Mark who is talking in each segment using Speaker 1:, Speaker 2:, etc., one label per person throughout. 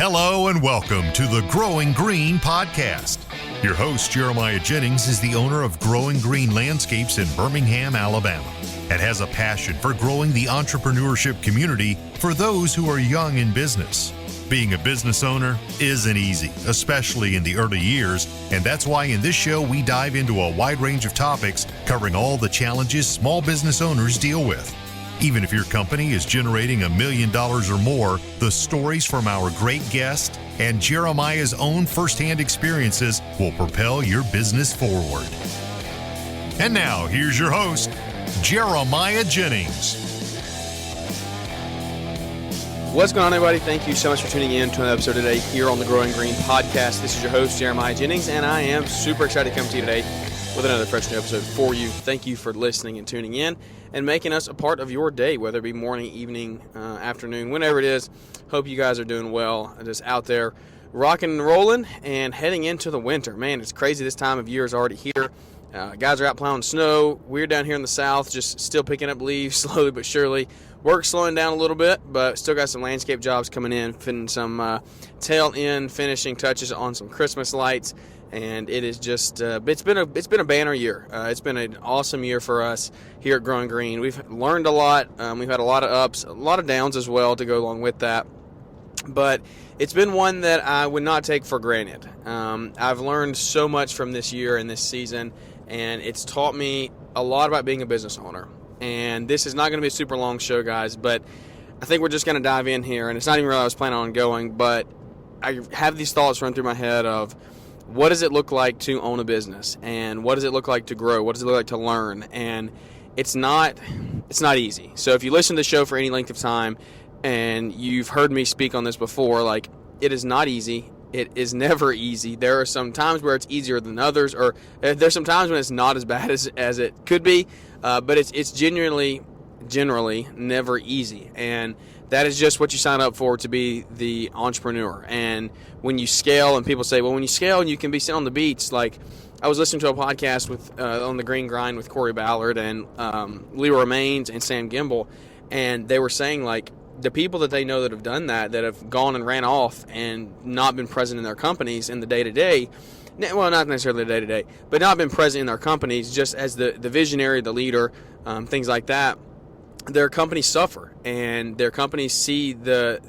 Speaker 1: Hello and welcome to the Growing Green podcast. Your host, Jeremiah Jennings, is the owner of Growing Green Landscapes in Birmingham, Alabama, and has a passion for growing the entrepreneurship community for those who are young in business. Being a business owner isn't easy, especially in the early years, and that's why in this show we dive into a wide range of topics covering all the challenges small business owners deal with. Even if your company is generating $1 million or more, the stories from our great guest and Jeremiah's own firsthand experiences will propel your business forward. And now, here's your host, Jeremiah Jennings.
Speaker 2: What's going on, everybody? Thank you so much for tuning in to another episode today here on the Growing Green podcast. This is your host, Jeremiah Jennings, and I am super excited to come to you today with another fresh new episode for you. Thank you for listening and tuning in and making us a part of your day, whether it be morning, evening, afternoon, whenever it is. Hope you guys are doing well, just out there rocking and rolling and heading into the winter. Man, it's crazy. This time of year is already here. Guys are out plowing snow. We're down here in the south just still picking up leaves slowly but surely. Work's slowing down a little bit, but still got some landscape jobs coming in, fitting some tail end finishing touches on some Christmas lights. And it is just it's been a banner year. It's been an awesome year for us here at Growing Green. We've learned a lot. We've had a lot of ups, a lot of downs as well to go along with that. But it's been one that I would not take for granted. I've learned so much from this year and this season, and it's taught me a lot about being a business owner. And this is not going to be a super long show, guys, but I think we're just going to dive in here. And it's not even where I was planning on going, but I have these thoughts run through my head of, what does it look like to own a business? And what does it look like to grow? What does it look like to learn? And it's not easy. So if you listen to the show for any length of time and you've heard me speak on this before, like, it is not easy. It is never easy. There are some times where it's easier than others, or there's some times when it's not as bad as it could be, but it's generally never easy. And that is just what you sign up for, to be the entrepreneur. And when you scale, and people say, well, when you scale and you can be sitting on the beach, like, I was listening to a podcast with on the Green Grind with Corey Ballard and Leroy Maines and Sam Gimbel, and they were saying, like, the people that they know that have done that have gone and ran off and not been present in their companies in the day-to-day, well, not necessarily the day-to-day, but not been present in their companies just as the visionary, the leader, things like that, their companies suffer, and their companies see the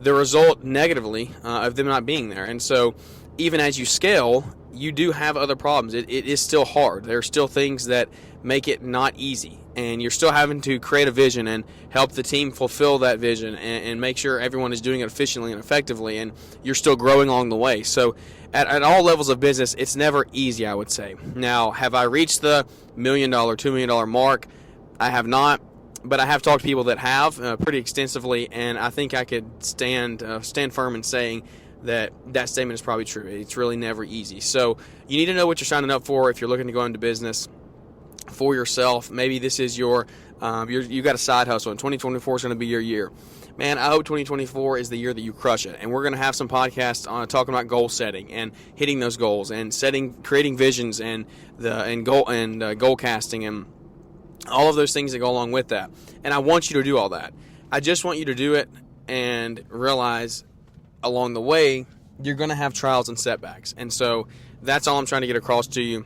Speaker 2: result negatively of them not being there. And so even as you scale, you do have other problems. It is still hard. There are still things that make it not easy, and you're still having to create a vision and help the team fulfill that vision and make sure everyone is doing it efficiently and effectively, and you're still growing along the way. So at all levels of business, it's never easy, I would say. Now, have I reached the $1 million, $2 million mark? I have not. But I have talked to people that have pretty extensively, and I think I could stand firm in saying that statement is probably true. It's really never easy. So you need to know what you're signing up for if you're looking to go into business for yourself. Maybe this is you got a side hustle, and 2024 is going to be your year. Man, I hope 2024 is the year that you crush it. And we're going to have some podcasts on talking about goal setting and hitting those goals and creating visions and goal casting and all of those things that go along with that. And I want you to do all that. I just want you to do it and realize along the way you're going to have trials and setbacks. And so that's all I'm trying to get across to you.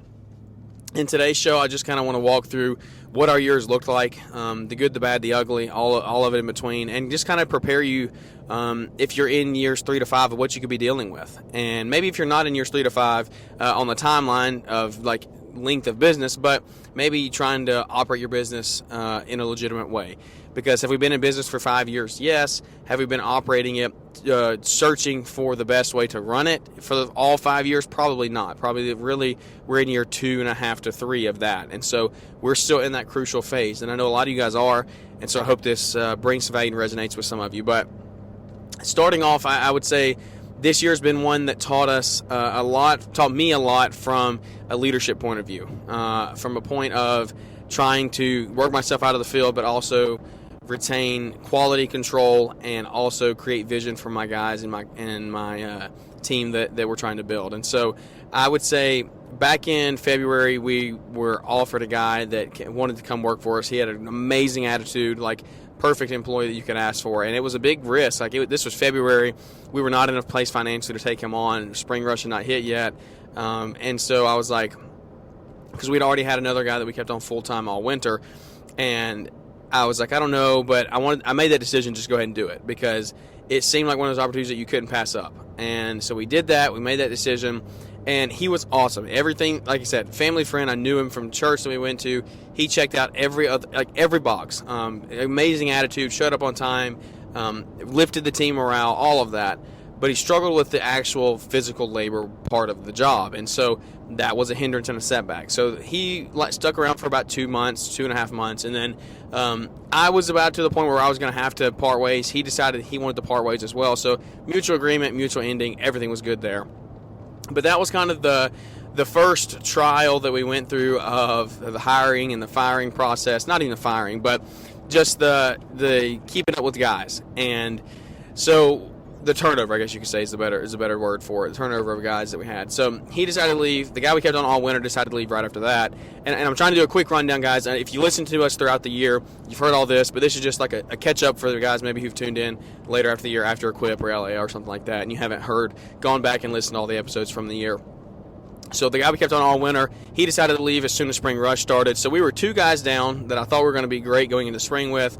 Speaker 2: In today's show, I just kind of want to walk through what our years looked like, the good, the bad, the ugly, all of it in between, and just kind of prepare you if you're in years 3 to 5 of what you could be dealing with. And maybe if you're not in years 3 to 5 on the timeline of, like, length of business, but maybe trying to operate your business in a legitimate way. Because have we been in business for 5 years? Yes. Have we been operating it, searching for the best way to run it for all 5 years? Probably not. Probably really we're in year 2.5 to 3 of that. And so we're still in that crucial phase. And I know a lot of you guys are. And so I hope this brings some value and resonates with some of you. But starting off, I would say this year has been one that taught me a lot from a leadership point of view, from a point of trying to work myself out of the field, but also retain quality control and also create vision for my guys and my team that we're trying to build. And so I would say back in February, we were offered a guy that wanted to come work for us. He had an amazing attitude, like perfect employee that you could ask for, and it was a big risk. Like this was February, we were not in a place financially to take him on. Spring rush had not hit yet, and so I was like, because we'd already had another guy that we kept on full time all winter, and I was like, I don't know, but I made that decision, just go ahead and do it, because it seemed like one of those opportunities that you couldn't pass up. And so we did that. We made that decision, and he was awesome. Everything, like I said, family friend. I knew him from church that we went to. He checked out every box. Amazing attitude, showed up on time, lifted the team morale, all of that. But he struggled with the actual physical labor part of the job, and so that was a hindrance and a setback. So he stuck around for about 2 months, 2.5 months, and then I was about to the point where I was going to have to part ways. He decided he wanted to part ways as well. So mutual agreement, mutual ending, everything was good there. But that was kind of the first trial that we went through of the hiring and the firing process. Not even the firing, but just the keeping up with guys. And so the turnover, I guess you could say, is a better word for it. The turnover of guys that we had. So he decided to leave. The guy we kept on all winter decided to leave right after that. And I'm trying to do a quick rundown, guys. If you listen to us throughout the year, you've heard all this, but this is just like a catch-up for the guys maybe who've tuned in later after the year, after Equip or LA or something like that, and you haven't gone back and listened to all the episodes from the year. So the guy we kept on all winter, he decided to leave as soon as spring rush started. So we were 2 guys down that I thought were going to be great going into spring with.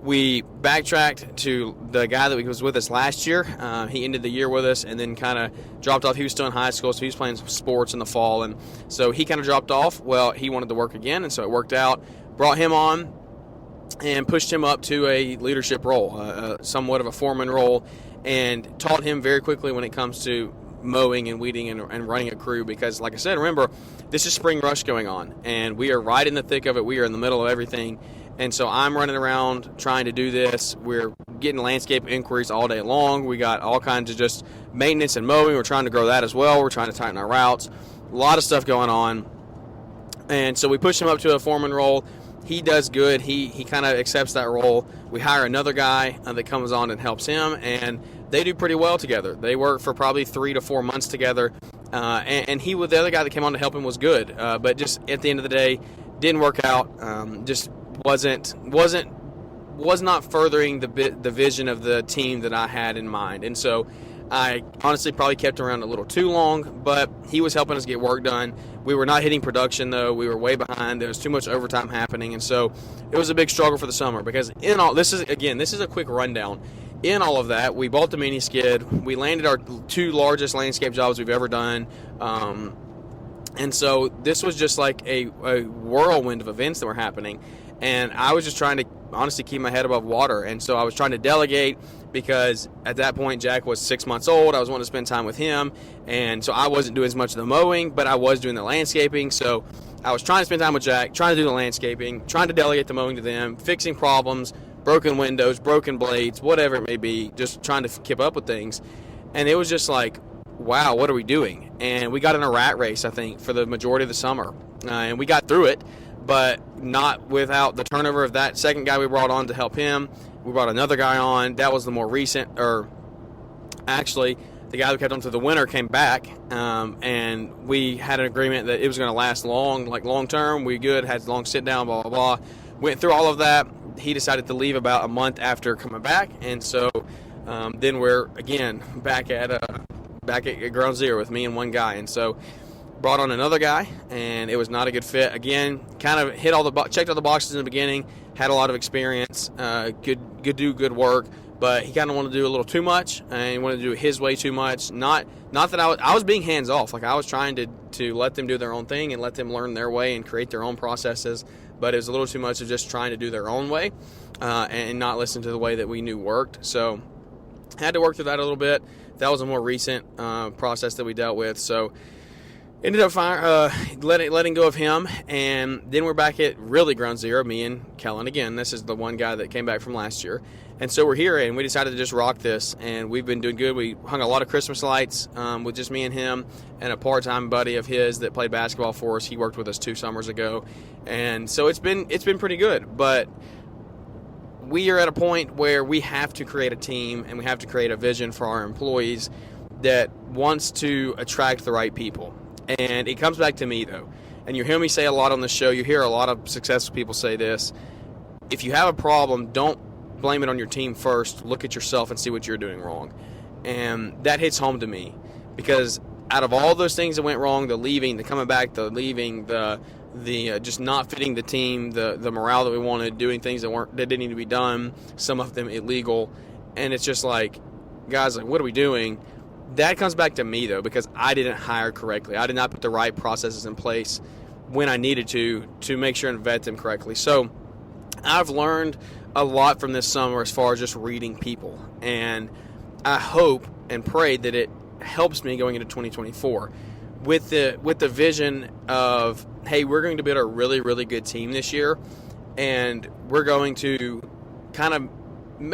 Speaker 2: We backtracked to the guy that was with us last year. He ended the year with us and then kind of dropped off. He was still in high school, so he was playing sports in the fall. And so he kind of dropped off. Well, he wanted to work again, and so it worked out. Brought him on and pushed him up to a leadership role, somewhat of a foreman role, and taught him very quickly when it comes to mowing and weeding and running a crew. Because, like I said, remember, this is spring rush going on, and we are right in the thick of it. We are in the middle of everything. And so I'm running around trying to do this. We're getting landscape inquiries all day long. We got all kinds of just maintenance and mowing. We're trying to grow that as well. We're trying to tighten our routes. A lot of stuff going on. And so we push him up to a foreman role. He does good. He kind of accepts that role. We hire another guy that comes on and helps him, and they do pretty well together. They work for probably 3 to 4 months together. And he, with the other guy that came on to help him, was good. But just at the end of the day, didn't work out. Just was not furthering the vision of the team that I had in mind. And so I honestly probably kept around a little too long, but he was helping us get work done. We were not hitting production, though. We were way behind. There was too much overtime happening, and so it was a big struggle for the summer. Because in all this is a quick rundown. In all of that, we bought the mini skid. We landed our 2 largest landscape jobs we've ever done. And so this was just like a whirlwind of events that were happening. And I was just trying to honestly keep my head above water. And so I was trying to delegate, because at that point Jack was 6 months old. I was wanting to spend time with him. And so I wasn't doing as much of the mowing, but I was doing the landscaping. So I was trying to spend time with Jack, trying to do the landscaping, trying to delegate the mowing to them, fixing problems, broken windows, broken blades, whatever it may be, just trying to keep up with things. And it was just like, wow, what are we doing? And we got in a rat race, I think, for the majority of the summer. And we got through it, but not without the turnover of that second guy we brought on to help him. We brought another guy on. That was the more recent, or actually, the guy who kept on through the winter came back, and we had an agreement that it was going to last long term. We good, had a long sit down, blah, blah, blah. Went through all of that. He decided to leave about a month after coming back, and so then we're, again, back at ground zero with me and one guy. And so brought on another guy, and it was not a good fit. Again, kind of checked all the boxes in the beginning, had a lot of experience, good work, but he kind of wanted to do a little too much, and he wanted to do it his way too much. Not that I was being hands off. Like, I was trying to let them do their own thing and let them learn their way and create their own processes, but it was a little too much of just trying to do their own way and not listen to the way that we knew worked. So had to work through that a little bit. That was a more recent process that we dealt with. So ended up letting go of him, and then we're back at really ground zero, me and Kellen again. This is the one guy that came back from last year. And so we're here, and we decided to just rock this, and we've been doing good. We hung a lot of Christmas lights with just me and him and a part-time buddy of his that played basketball for us. He worked with us 2 summers ago, and so it's been pretty good. But we are at a point where we have to create a team, and we have to create a vision for our employees that wants to attract the right people. And it comes back to me, though. And you hear me say a lot on the show. You hear a lot of successful people say this. If you have a problem, don't blame it on your team first. Look at yourself and see what you're doing wrong. And that hits home to me, because out of all those things that went wrong, the leaving, the coming back, the leaving, the just not fitting the team, the morale that we wanted, doing things that didn't need to be done, some of them illegal, and it's just like, guys, like, what are we doing? That comes back to me, though, because I didn't hire correctly. I did not put the right processes in place when I needed to make sure and vet them correctly. So I've learned a lot from this summer as far as just reading people, and I hope and pray that it helps me going into 2024 with the vision of, hey, we're going to build a really, really good team this year, and we're going to kind of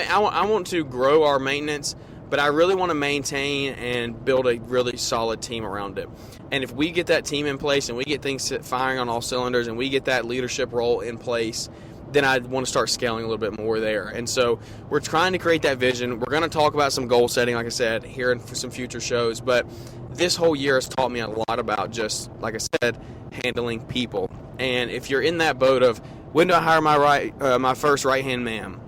Speaker 2: I want to grow our maintenance, but I really want to maintain and build a really solid team around it. And if we get that team in place and we get things firing on all cylinders and we get that leadership role in place, then I want to start scaling a little bit more there. And so we're trying to create that vision. We're going to talk about some goal setting, like I said, here in some future shows. But this whole year has taught me a lot about just, like I said, handling people. And if you're in that boat of, when do I hire my first right-hand man?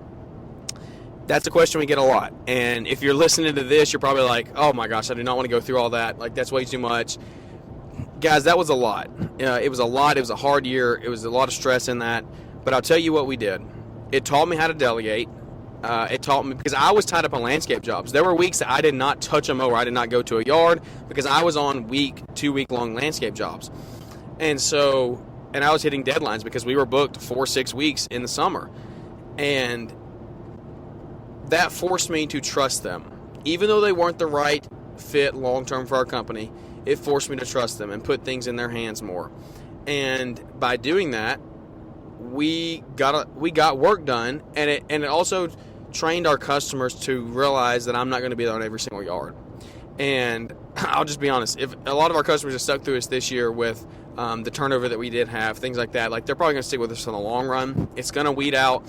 Speaker 2: That's a question we get a lot. And if you're listening to this, you're probably like, oh my gosh, I do not want to go through all that. Like, that's way too much. Guys, that was a lot. It was a lot. It was a hard year. It was a lot of stress in that. But I'll tell you what we did. It taught me how to delegate. It taught me, because I was tied up on landscape jobs. There were weeks that I did not touch a mower. I did not go to a yard because I was on 2-week-long landscape jobs. And I was hitting deadlines because we were booked 4-6 weeks in the summer. And that forced me to trust them. Even though they weren't the right fit long-term for our company, it forced me to trust them and put things in their hands more. And by doing that, we got work done, and it also trained our customers to realize that I'm not going to be there on every single yard. And I'll just be honest, if a lot of our customers have stuck through us this year with the turnover that we did have, things like that, like, they're probably going to stick with us in the long run. It's going to weed out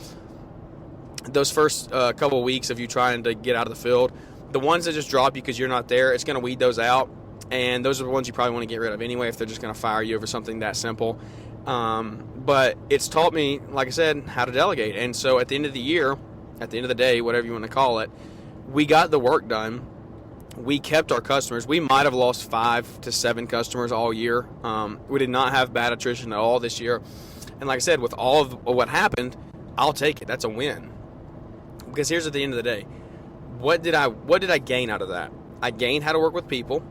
Speaker 2: those first couple of weeks of you trying to get out of the field. The ones that just drop you because you're not there, it's going to weed those out. And those are the ones you probably want to get rid of anyway if they're just going to fire you over something that simple. But it's taught me, like I said, how to delegate. And so at the end of the year, at the end of the day, whatever you want to call it, we got the work done. We kept our customers. We might have lost 5 to 7 customers all year. We did not have bad attrition at all this year. And like I said, with all of what happened, I'll take it. That's a win. Because here's at the end of the day, what did I gain out of that? I gained how to work with people,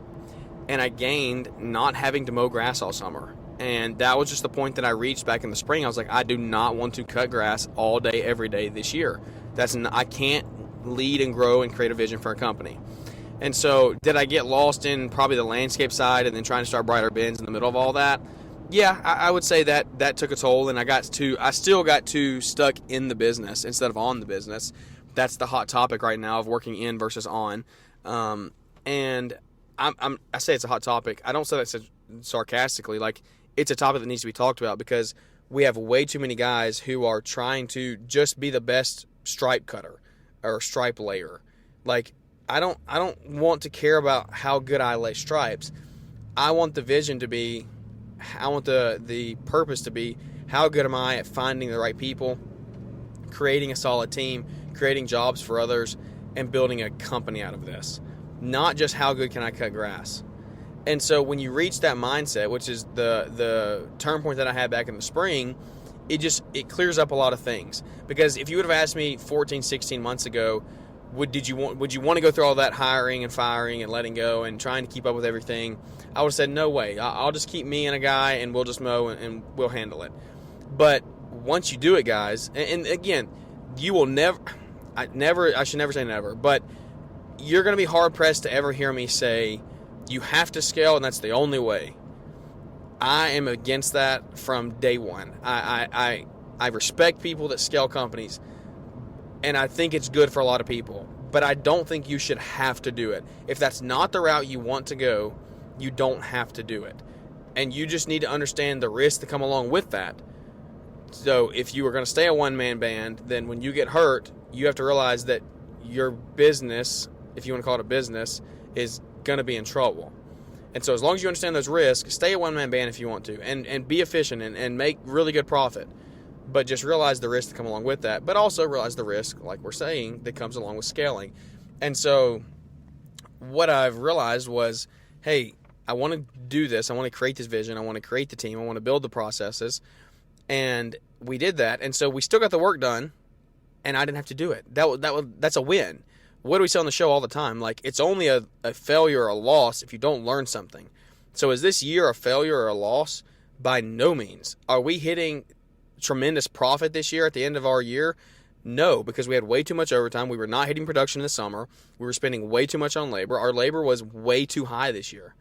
Speaker 2: and I gained not having to mow grass all summer. And that was just the point that I reached back in the spring. I was like, I do not want to cut grass all day, every day this year. I can't lead and grow and create a vision for a company. And so did I get lost in probably the landscape side and then trying to start Brighter Bins in the middle of all that? Yeah, I would say that took a toll, and I still got too stuck in the business instead of on the business. That's the hot topic right now of working in versus on. And I say it's a hot topic. I don't say that sarcastically. Like, it's a topic that needs to be talked about, because we have way too many guys who are trying to just be the best stripe cutter or stripe layer. Like, I don't want to care about how good I lay stripes. I want the vision to be, I want the purpose to be, how good am I at finding the right people, creating a solid team, creating jobs for others, and building a company out of this. Not just how good can I cut grass. And so when you reach that mindset, which is the turn point that I had back in the spring, it clears up a lot of things. Because if you would have asked me 14, 16 months ago, would you want to go through all that hiring and firing and letting go and trying to keep up with everything, I would have said, no way. I'll just keep me and a guy, and we'll just mow and we'll handle it. But once you do it, guys, and again, you will never, I should never say never, but you're going to be hard-pressed to ever hear me say, you have to scale, and that's the only way. I am against that from day one. I respect people that scale companies, and I think it's good for a lot of people, but I don't think you should have to do it. If that's not the route you want to go, you don't have to do it. And you just need to understand the risks that come along with that. So if you are going to stay a one-man band, then when you get hurt, you have to realize that your business, if you want to call it a business, is going to be in trouble. And so as long as you understand those risks, stay a one-man band if you want to, and be efficient and make really good profit. But just realize the risks that come along with that. But also realize the risk, like we're saying, that comes along with scaling. And so what I've realized was, hey, I want to do this. I want to create this vision. I want to create the team. I want to build the processes. And we did that. And so we still got the work done, and I didn't have to do it. That's a win. What do we say on the show all the time? Like, it's only a failure or a loss if you don't learn something. So is this year a failure or a loss? By no means. Are we hitting tremendous profit this year at the end of our year? No, because we had way too much overtime. We were not hitting production in the summer. We were spending way too much on labor. Our labor was way too high this year.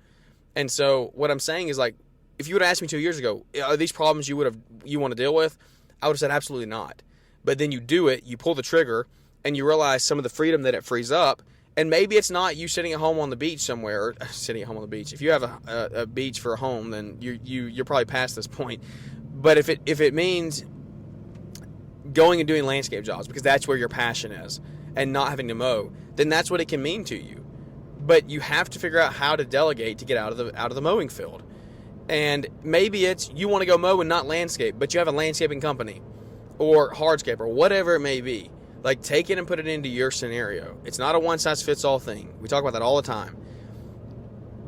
Speaker 2: And so what I'm saying is, like, if you would have asked me 2 years ago, are these problems you want to deal with? I would have said absolutely not. But then you do it, you pull the trigger, and you realize some of the freedom that it frees up. And maybe it's not you sitting at home on the beach somewhere, or sitting at home on the beach. If you have a beach for a home, then you're probably past this point. But if it means going and doing landscape jobs because that's where your passion is, and not having to mow, then that's what it can mean to you. But you have to figure out how to delegate to get out of the mowing field. And maybe it's you want to go mow and not landscape, but you have a landscaping company or hardscape or whatever it may be. Like, take it and put it into your scenario. It's not a one-size-fits-all thing. We talk about that all the time.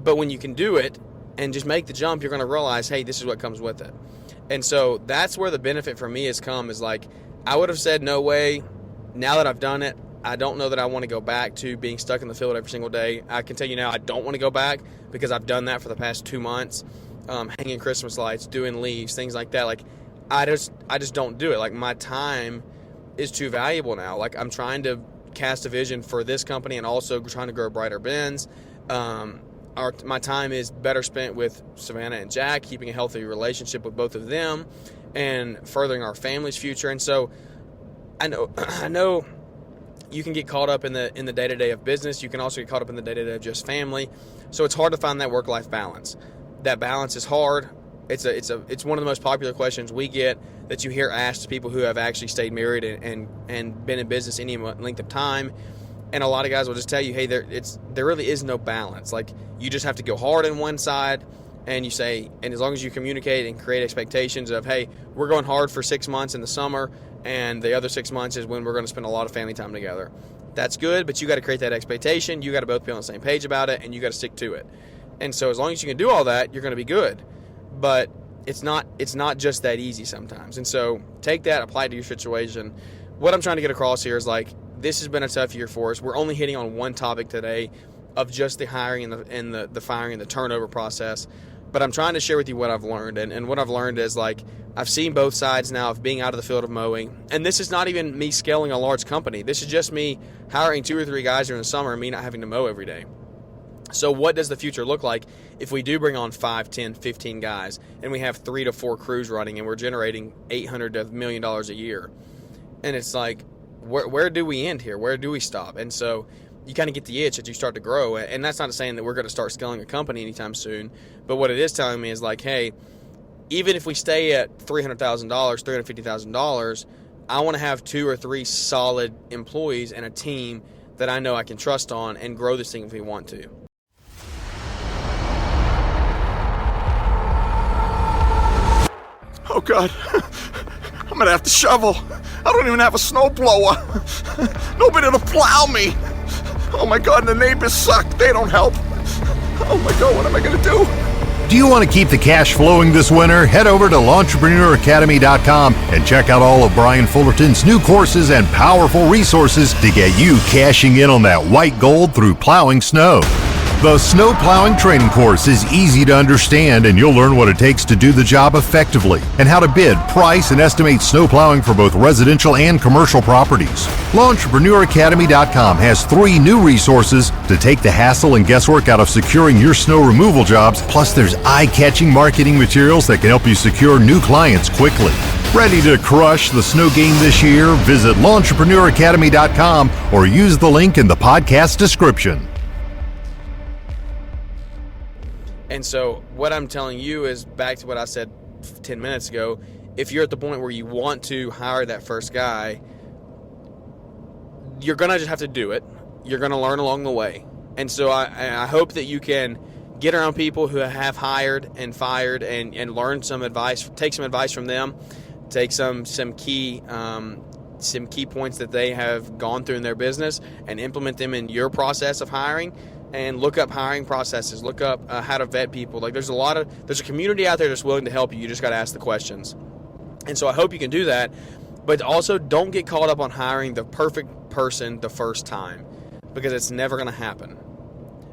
Speaker 2: But when you can do it and just make the jump, you're going to realize, hey, this is what comes with it. And so that's where the benefit for me has come, is like, I would have said no way. Now that I've done it, I don't know that I want to go back to being stuck in the field every single day. I can tell you now I don't want to go back because I've done that for the past 2 months, hanging Christmas lights, doing leaves, things like that. Like, I just don't do it. Like, my time is too valuable now. Like, I'm trying to cast a vision for this company and also trying to grow Brighter Bends. My time is better spent with Savannah and Jack, keeping a healthy relationship with both of them and furthering our family's future. And so I know you can get caught up in the day-to-day of business. You can also get caught up in the day-to-day of just family. So it's hard to find that work-life balance. That balance is hard. It's one of the most popular questions we get that you hear asked to people who have actually stayed married and been in business any length of time. And a lot of guys will just tell you, hey, there really is no balance. Like, you just have to go hard on one side, and you say, and as long as you communicate and create expectations of, hey, we're going hard for 6 months in the summer, and the other 6 months is when we're going to spend a lot of family time together. That's good, but you got to create that expectation. You got to both be on the same page about it, and you got to stick to it. And so as long as you can do all that, you're going to be good. But it's not just that easy sometimes. And so take that, apply it to your situation. What I'm trying to get across here is, like, this has been a tough year for us. We're only hitting on one topic today of just the hiring and the firing and the turnover process. But I'm trying to share with you what I've learned. And what I've learned is, like, I've seen both sides now of being out of the field of mowing. And this is not even me scaling a large company. This is just me hiring 2 or 3 guys during the summer and me not having to mow every day. So what does the future look like if we do bring on 5, 10, 15 guys and we have 3 to 4 crews running and we're generating $800 to $1 million a year? And it's like, where do we end here? Where do we stop? And so you kind of get the itch as you start to grow. And that's not saying that we're going to start scaling a company anytime soon. But what it is telling me is, like, hey, even if we stay at $300,000, $350,000, I want to have 2 or 3 solid employees and a team that I know I can trust on and grow this thing if we want to.
Speaker 3: Oh, God. I'm going to have to shovel. I don't even have a snowblower. Nobody to plow me. Oh, my God, and the neighbors suck. They don't help. Oh, my God, what am I going to do?
Speaker 1: Do you want to keep the cash flowing this winter? Head over to L'EntrepreneurAcademy.com and check out all of Brian Fullerton's new courses and powerful resources to get you cashing in on that white gold through plowing snow. The Snow Plowing Training Course is easy to understand, and you'll learn what it takes to do the job effectively and how to bid, price, and estimate snow plowing for both residential and commercial properties. L'EntrepreneurAcademy.com has 3 new resources to take the hassle and guesswork out of securing your snow removal jobs, plus there's eye-catching marketing materials that can help you secure new clients quickly. Ready to crush the snow game this year? Visit L'EntrepreneurAcademy.com or use the link in the podcast description.
Speaker 2: And so what I'm telling you is back to what I said 10 minutes ago. If you're at the point where you want to hire that first guy, you're going to just have to do it. You're going to learn along the way. And so I hope that you can get around people who have hired and fired and learn some advice, take some advice from them, take some key points that they have gone through in their business and implement them in your process of hiring, and look up hiring processes, look up how to vet people. Like there's a community out there that's willing to help you. You just got to ask the questions. And so I hope you can do that, but also don't get caught up on hiring the perfect person the first time, because it's never going to happen.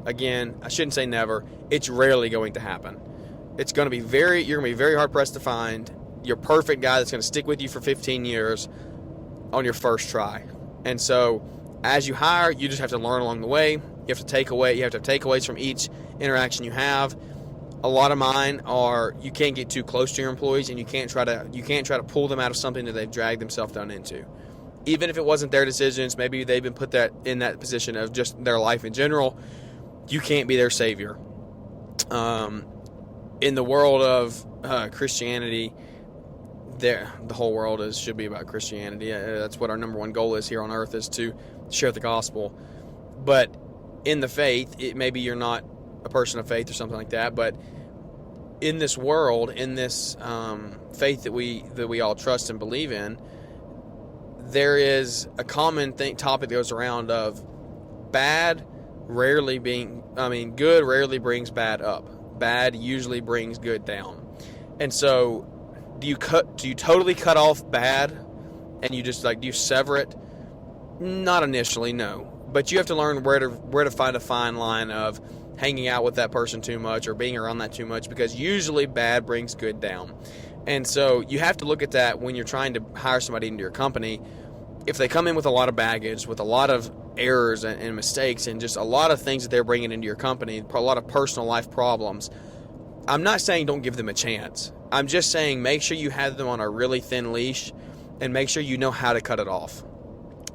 Speaker 2: Again, I shouldn't say never. It's rarely going to happen. You're going to be very hard pressed to find your perfect guy that's going to stick with you for 15 years on your first try. And so as you hire, you just have to learn along the way. You have to have takeaways from each interaction you have. A lot of mine are, you can't get too close to your employees, and you can't try to pull them out of something that they've dragged themselves down into. Even if it wasn't their decisions, maybe they've been put in that position of just their life in general. You can't be their savior. In the world of Christianity, the whole world should be about Christianity. That's what our number one goal is here on earth, is to share the gospel. But in the faith, maybe you're not a person of faith or something like that, but in this world, in this faith that we all trust and believe in, there is a common topic that goes around of good rarely brings bad up. Bad usually brings good down. And so do you totally cut off bad and do you sever it? Not initially, no. But you have to learn where to find a fine line of hanging out with that person too much or being around that too much, because usually bad brings good down. And so you have to look at that when you're trying to hire somebody into your company. If they come in with a lot of baggage, with a lot of errors and mistakes and just a lot of things that they're bringing into your company, a lot of personal life problems, I'm not saying don't give them a chance. I'm just saying make sure you have them on a really thin leash and make sure you know how to cut it off.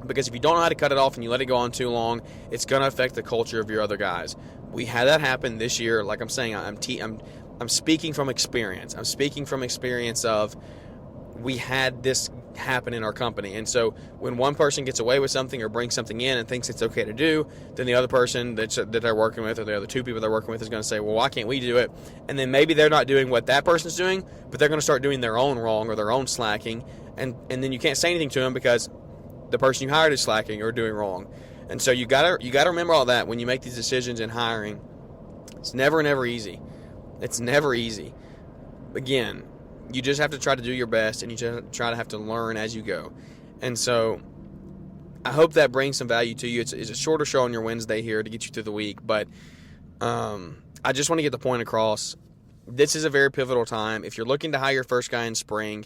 Speaker 2: Because if you don't know how to cut it off and you let it go on too long, it's going to affect the culture of your other guys. We had that happen this year. Like I'm saying, I'm speaking from experience. I'm speaking from experience of we had this happen in our company. And so when one person gets away with something or brings something in and thinks it's okay to do, then the other person that they're working with, or the other two people they're working with, is going to say, well, why can't we do it? And then maybe they're not doing what that person's doing, but they're going to start doing their own wrong or their own slacking. And then you can't say anything to them because the person you hired is slacking or doing wrong. And so you gotta remember all that when you make these decisions in hiring. It's never easy. It's never easy. Again, you just have to try to do your best, and you just try to have to learn as you go. And so I hope that brings some value to you. It's a shorter show on your Wednesday here to get you through the week, but I just want to get the point across. This is a very pivotal time. If you're looking to hire your first guy in spring,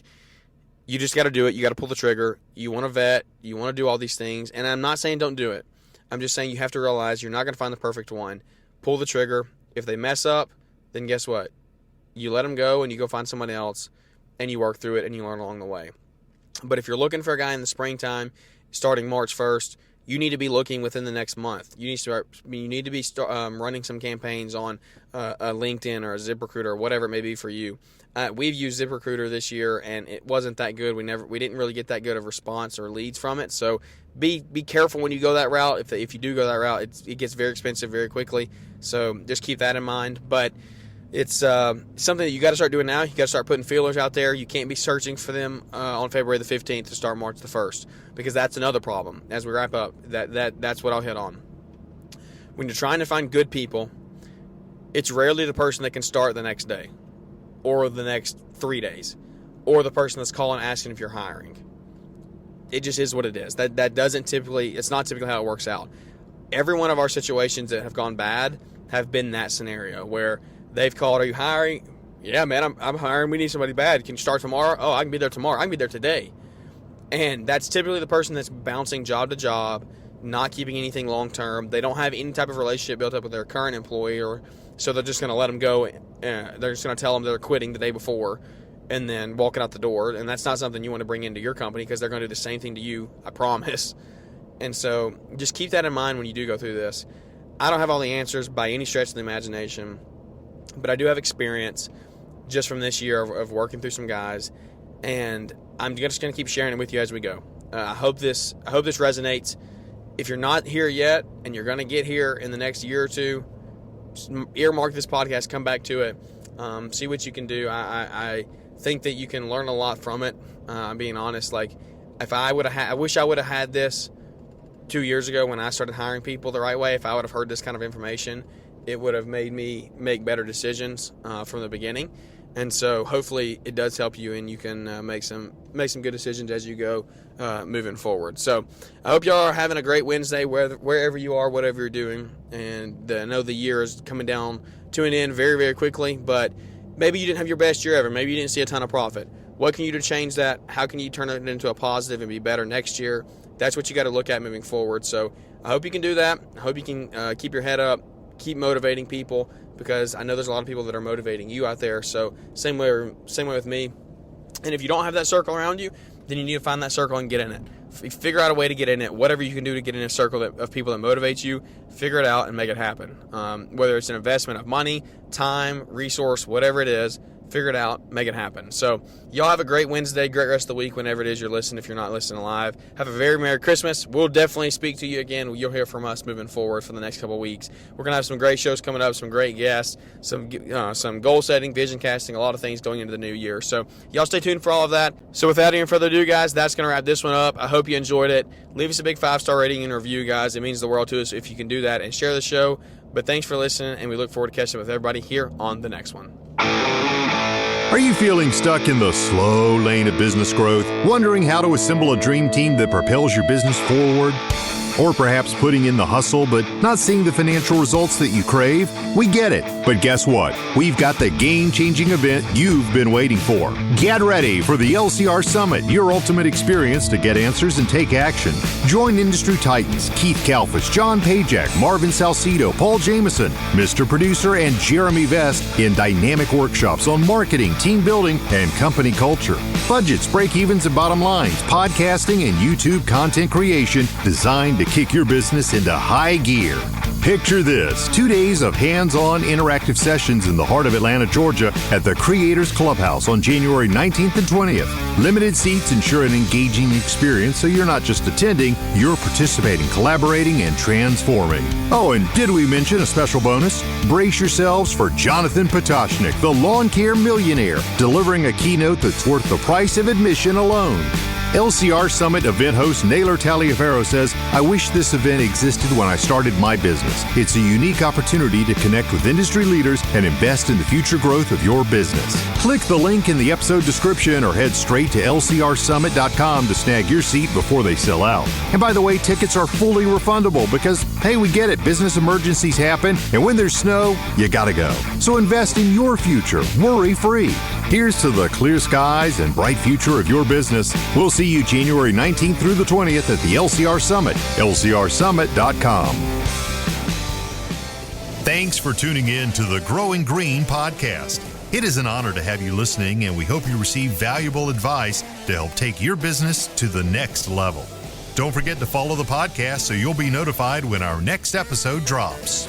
Speaker 2: you just got to do it. You got to pull the trigger. You want to vet. You want to do all these things. And I'm not saying don't do it. I'm just saying you have to realize you're not going to find the perfect one. Pull the trigger. If they mess up, then guess what? You let them go and you go find somebody else and you work through it and you learn along the way. But if you're looking for a guy in the springtime, starting March 1st, you need to be looking within the next month. You need to be running some campaigns on a LinkedIn or a ZipRecruiter or whatever it may be for you. We've used ZipRecruiter this year, and it wasn't that good. We didn't really get that good of response or leads from it. So be careful when you go that route. If you do go that route, it gets very expensive very quickly. So just keep that in mind. But it's something that you got to start doing now. You got to start putting feelers out there. You can't be searching for them on February the 15th to start March the 1st, because that's another problem. As we wrap up, that's what I'll hit on. When you're trying to find good people, it's rarely the person that can start the next day, or the next 3 days, or the person that's calling asking if you're hiring. It just is what it is. It's not typically how it works out. Every one of our situations that have gone bad have been that scenario where they've called, are you hiring? Yeah, man, I'm hiring. We need somebody bad. Can you start tomorrow? Oh, I can be there tomorrow. I can be there today. And that's typically the person that's bouncing job to job, not keeping anything long term. They don't have any type of relationship built up with their current employee, so they're just going to let them go. They're just going to tell them they're quitting the day before and then walking out the door. And that's not something you want to bring into your company, because they're going to do the same thing to you, I promise. And so just keep that in mind when you do go through this. I don't have all the answers by any stretch of the imagination, but I do have experience just from this year of working through some guys, and I'm just going to keep sharing it with you as we go. I hope this resonates. if you're not here yet and you're going to get here in the next year or two, earmark this podcast, come back to it, see what you can do. I think that you can learn a lot from it. I'm being honest. Like, if I wish I would have had this 2 years ago when I started hiring people the right way. If I would have heard this kind of information, it would have made me make better decisions from the beginning. And so hopefully it does help you, and you can make some good decisions as you go moving forward. So I hope y'all are having a great Wednesday wherever you are, whatever you're doing. And I know the year is coming down to an end very, very quickly, but maybe you didn't have your best year ever. Maybe you didn't see a ton of profit. What can you do to change that? How can you turn it into a positive and be better next year? That's what you got to look at moving forward. So I hope you can do that. I hope you can keep your head up, keep motivating people, because I know there's a lot of people that are motivating you out there. So same way with me. And if you don't have that circle around you, then you need to find that circle and get in it. Figure out a way to get in it. Whatever you can do to get in a circle of people that motivate you, figure it out and make it happen. Whether it's an investment of money, time, resource, whatever it is, figure it out, make it happen. So y'all have a great Wednesday, great rest of the week whenever it is you're listening. If you're not listening live, have a very Merry Christmas. We'll definitely speak to you again. You'll hear from us moving forward for the next couple of weeks. We're going to have some great shows coming up, some great guests, some goal setting, vision casting, a lot of things going into the new year. So y'all stay tuned for all of that. So without any further ado, guys, that's going to wrap this one up. I hope you enjoyed it. Leave us a big 5-star rating and review, guys. It means the world to us if you can do that, and share the show. But thanks for listening, and we look forward to catching up with everybody here on the next one.
Speaker 1: Are you feeling stuck in the slow lane of business growth, wondering how to assemble a dream team that propels your business forward? Or perhaps putting in the hustle but not seeing the financial results that you crave? We get it. But guess what? We've got the game-changing event you've been waiting for. Get ready for the LCR Summit, your ultimate experience to get answers and take action. Join industry titans Keith Kalfas, John Pajak, Marvin Salcido, Paul Jameson, Mr. Producer, and Jeremy Vest in dynamic workshops on marketing, team building, and company culture. Budgets, break-evens, and bottom lines, podcasting, and YouTube content creation designed to kick your business into high gear. Picture this: 2 days of hands-on interactive sessions in the heart of Atlanta, Georgia at the Creators Clubhouse on January 19th and 20th. Limited seats ensure an engaging experience, so you're not just attending, you're participating, collaborating, and transforming. Oh, and did we mention a special bonus? Brace yourselves for Jonathan Potoshnik, the lawn care millionaire, delivering a keynote that's worth the price of admission alone. LCR Summit event host Naylor Taliaferro says, "I wish this event existed when I started my business. It's a unique opportunity to connect with industry leaders and invest in the future growth of your business." Click the link in the episode description or head straight to lcrsummit.com to snag your seat before they sell out. And by the way, tickets are fully refundable because, hey, we get it, business emergencies happen, and when there's snow, you gotta go. So invest in your future, worry-free. Here's to the clear skies and bright future of your business. We'll see you January 19th through the 20th at the LCR Summit, lcrsummit.com. Thanks for tuning in to the Growing Green podcast. It is an honor to have you listening, and we hope you receive valuable advice to help take your business to the next level. Don't forget to follow the podcast so you'll be notified when our next episode drops.